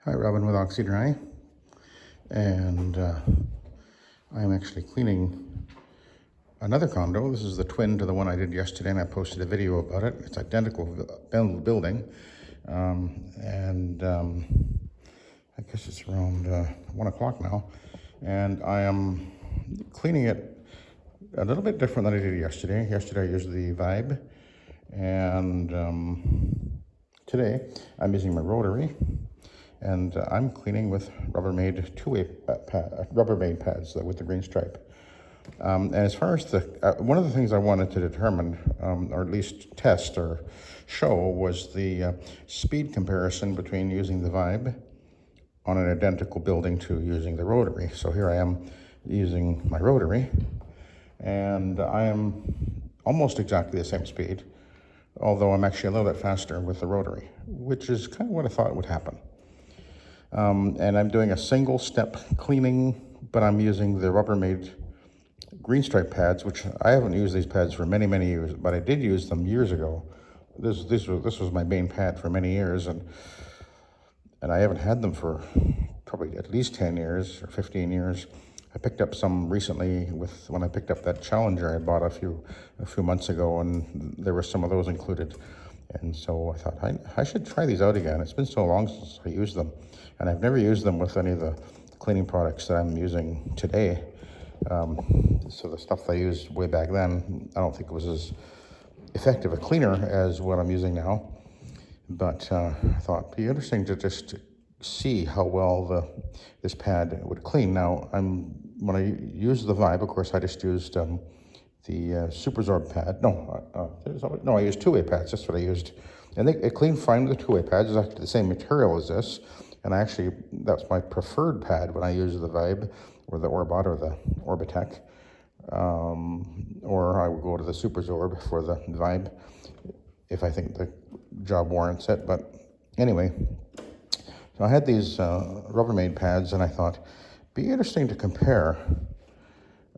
Hi, Robin with Oxy-Dry, and I'm actually cleaning another condo. This is the twin to the one I did yesterday, and I posted a video about it. It's identical building, I guess it's around 1 o'clock now, and I am cleaning it a little bit different than I did yesterday. Yesterday I used the Vibe, and today I'm using my Rotary. And I'm cleaning with Rubbermaid Rubbermaid pads with the green stripe. And as far as one of the things I wanted to determine, or at least test or show, was the speed comparison between using the Vibe on an identical building to using the Rotary. So here I am using my Rotary, and I am almost exactly the same speed, although I'm actually a little bit faster with the Rotary, which is kind of what I thought would happen. And I'm doing a single step cleaning, but I'm using the Rubbermaid green stripe pads, which I haven't used these pads for many, many years, but I did use them years ago. This was my main pad for many years, and I haven't had them for probably at least 10 years or 15 years. I picked up some recently when I picked up that Challenger I bought a few months ago, and there were some of those included. And so I thought, I should try these out again. It's been so long since I used them, and I've never used them with any of the cleaning products that I'm using today. So the stuff I used way back then, I don't think it was as effective a cleaner as what I'm using now. But I thought it'd be interesting to just see how well this pad would clean. Now, when I used the Vibe, of course, I just used the Supersorb pad. No, I used two-way pads. That's what I used, and it cleaned fine with the two-way pads. It's actually the same material as this, and that's my preferred pad when I use the Vibe or the Orbot or the Orbitech, or I would go to the Supersorb for the Vibe if I think the job warrants it. But anyway, so I had these Rubbermaid pads, and I thought it'd be interesting to compare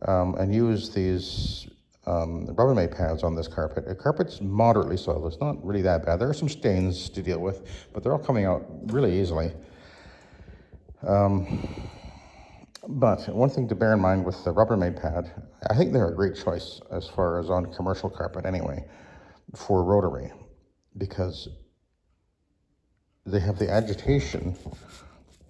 and use these Rubbermaid pads on this carpet. The carpet's moderately soiled. It's not really that bad. There are some stains to deal with, but they're all coming out really easily. But one thing to bear in mind with the Rubbermaid pad, I think they're a great choice as far as on commercial carpet anyway, for Rotary, because they have the agitation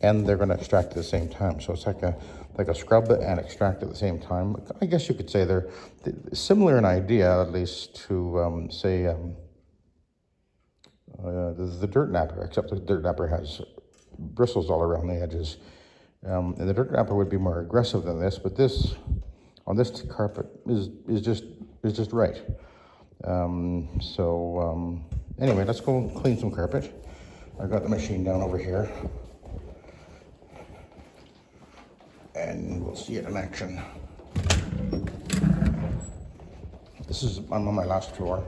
and they're going to extract at the same time. So it's like a scrub and extract at the same time. I guess you could say they're similar in idea, at least, to say the Dirt Napper, except the Dirt Napper has bristles all around the edges. And the Dirt Napper would be more aggressive than this, but this on this carpet is just right. Anyway, let's go clean some carpet. I got the machine down over here, and we'll see it in action. I'm on my last floor.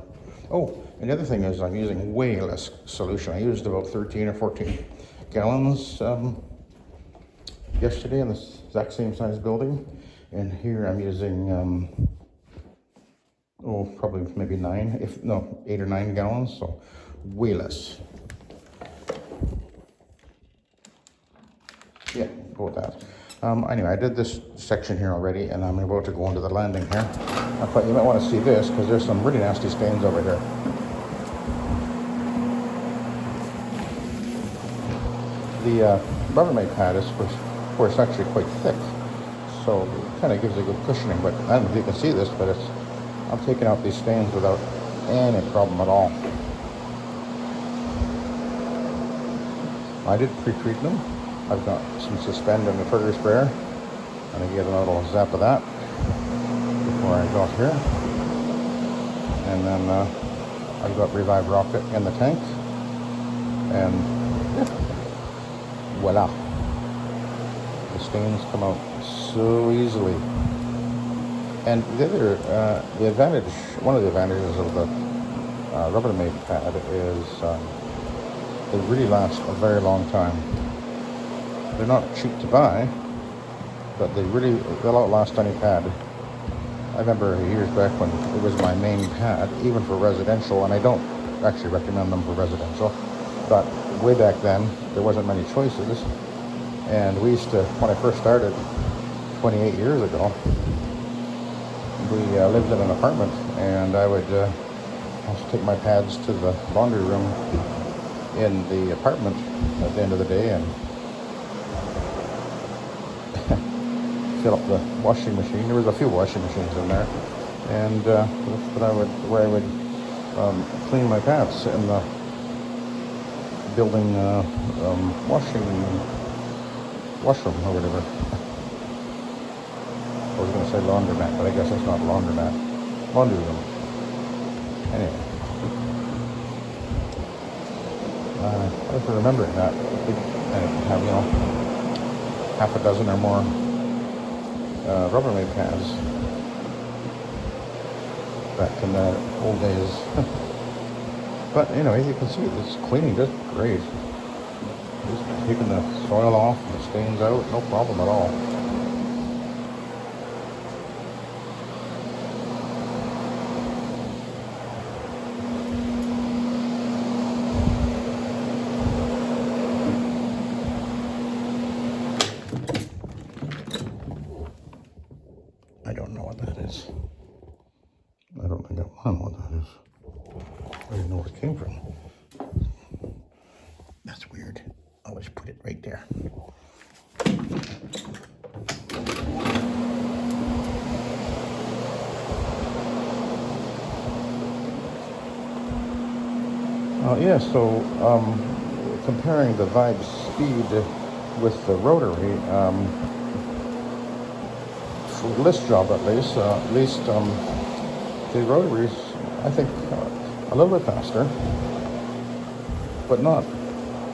Oh, and the other thing is I'm using way less solution. I used about 13 or 14 gallons yesterday in this exact same size building, and here I'm using probably maybe 8 or 9 gallons, so way less. Yeah, go with that. Anyway, I did this section here already, and I'm about to go into the landing here. I thought you might want to see this, because there's some really nasty stains over here. The Rubbermaid pad is, of course, actually quite thick, so it kind of gives a good cushioning, but I don't know if you can see this, but I'm taking out these stains without any problem at all. I did pre-treat them. I've got some Suspend and the trigger sprayer, and I gave them a little zap of that before I got here. And then I've got Revive Rocket in the tank, and yeah, voila. The stains come out so easily. And one of the advantages of the Rubbermaid pad is they really last a very long time. They're not cheap to buy, but they'll outlast any pad. I remember years back when it was my main pad, even for residential, and I don't actually recommend them for residential, but way back then, there wasn't many choices. And we used to, when I first started 28 years ago, we lived in an apartment, and I would also take my pads to the laundry room in the apartment at the end of the day and fill up the washing machine. There was a few washing machines in there, and I would clean my pads in the building washroom or whatever. I was going to say laundromat, but I guess that's not laundromat. Laundry room. Anyway. I was remembering that. And have, half a dozen or more Rubbermaid pads back in the old days. But, as you can see, it's cleaning just great. Just taking the soil off and the stains out, no problem at all. I don't know what that is. I don't think I want to know what that is. I don't even know where it came from. That's weird. I'll just put it right there. So comparing the Vibe speed with the Rotary, for this job at least, the Rotary's, I think, a little bit faster, but not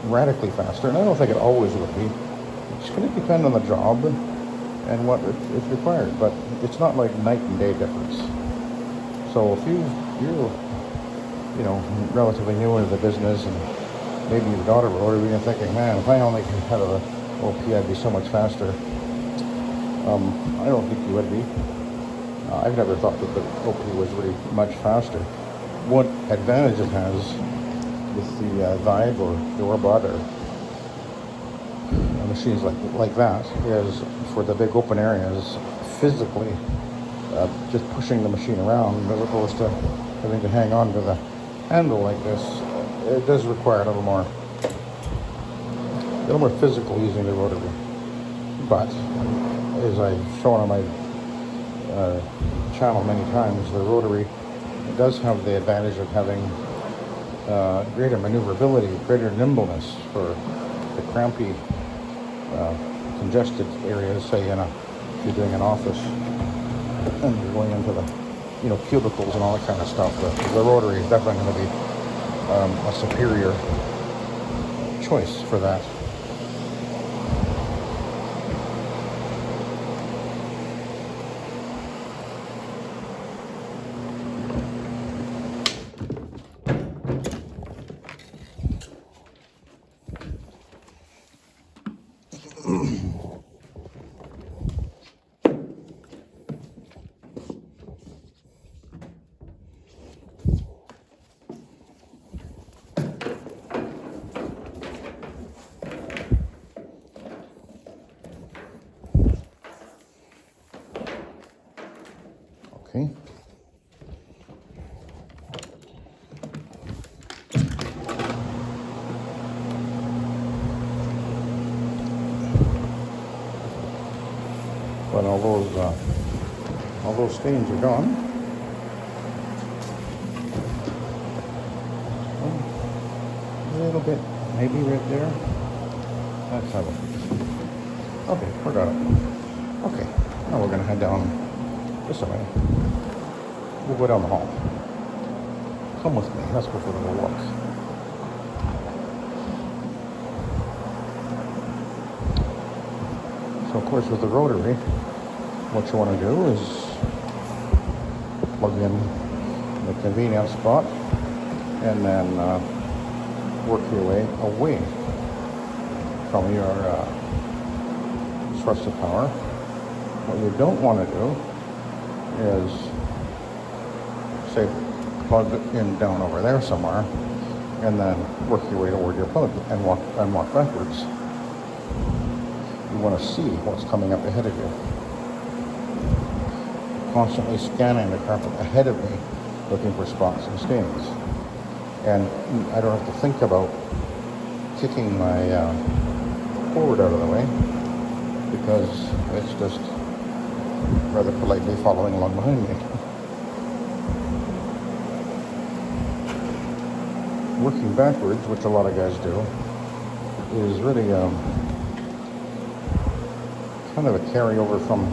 radically faster, and I don't think it always would be. It's going to depend on the job and what is required, but it's not like night and day difference. So if you're relatively new into the business and maybe you've got a Rotary and you're thinking, man, if I only had an OP, I'd be so much faster. I don't think you would be. I've never thought that the OP was really much faster. What advantage it has with the Vibe or the Orbot or machines like that is for the big open areas, physically just pushing the machine around as opposed to having to hang on to the handle like this. It does require a little more physical using the Rotary. But as I've shown on my channel many times, the Rotary does have the advantage of having greater maneuverability, greater nimbleness for the crampy, congested areas, say if you're doing an office and you're going into the cubicles and all that kind of stuff. The Rotary is definitely going to be a superior choice for that. Okay. But all those stains are gone. A little bit, maybe right there. Let's have a look. Okay, forgot it. Okay, now we're gonna head down this way. We'll go down the hall. Come with me. Let's go for a little walk. So, of course, with the Rotary, what you want to do is plug in the convenience spot and then work your way away from your source of power. What you don't want to do is, say, plug it in down over there somewhere and then work your way toward your plug and walk backwards. You want to see what's coming up ahead of you. Constantly scanning the carpet ahead of me, looking for spots and stains. And I don't have to think about kicking my forward out of the way, because it's just rather politely following along behind me. Working backwards, which a lot of guys do, is really kind of a carryover from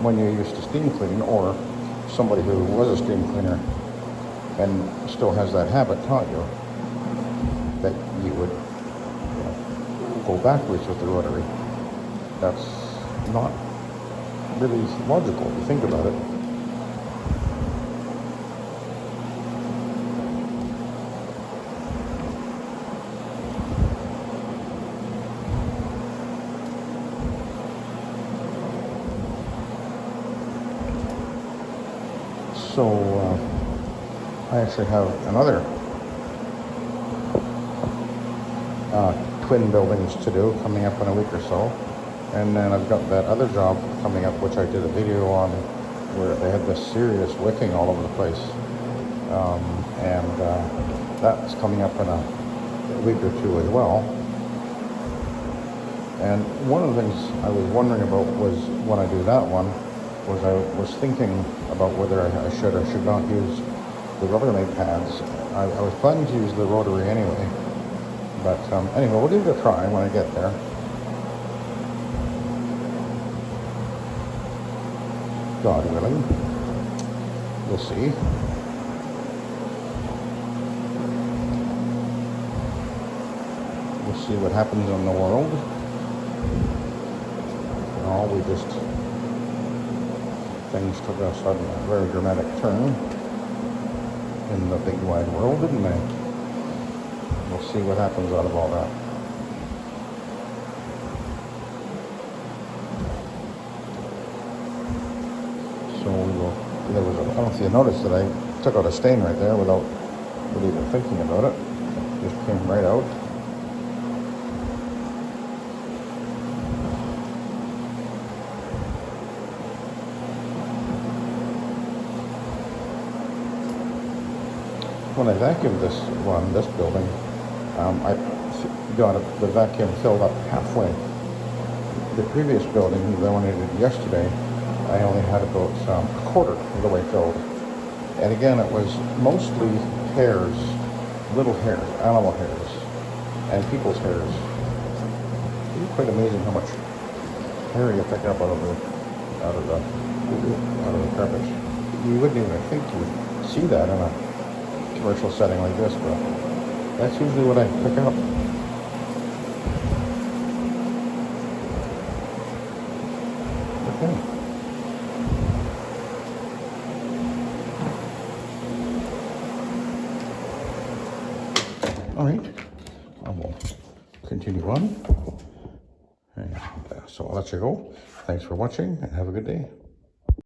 when you're used to steam cleaning, or somebody who was a steam cleaner and still has that habit taught you that you would go backwards with the rotary. That's not really logical if you think about it. So I actually have another twin buildings to do coming up in a week or so, and then I've got that other job coming up, which I did a video on, where they had this serious wicking all over the place, and that's coming up in a week or two as well. And one of the things I was wondering about was, when I do that one, was I was thinking about whether I should or should not use the Rubbermaid pads. I was planning to use the rotary anyway, but anyway, we'll give it a try when I get there. God willing, we'll see. We'll see what happens in the world. Oh, we just... things took a sudden, very dramatic turn in the big wide world, didn't they? We'll see what happens out of all that. So we will, there was a, I don't know if you noticed that I took out a stain right there without really even thinking about it. It just came right out. When I vacuumed this building, I got the vacuum filled up halfway. The previous building, the one I did yesterday, I only had about a quarter of the way filled. And again, it was mostly hairs, little hairs, animal hairs, and people's hairs. It's quite amazing how much hair you pick up out of the carpet. You wouldn't even think you would see that in a commercial setting like this, but that's usually what I pick up. Okay. All right. I will continue on. And, so I'll let you go. Thanks for watching and have a good day.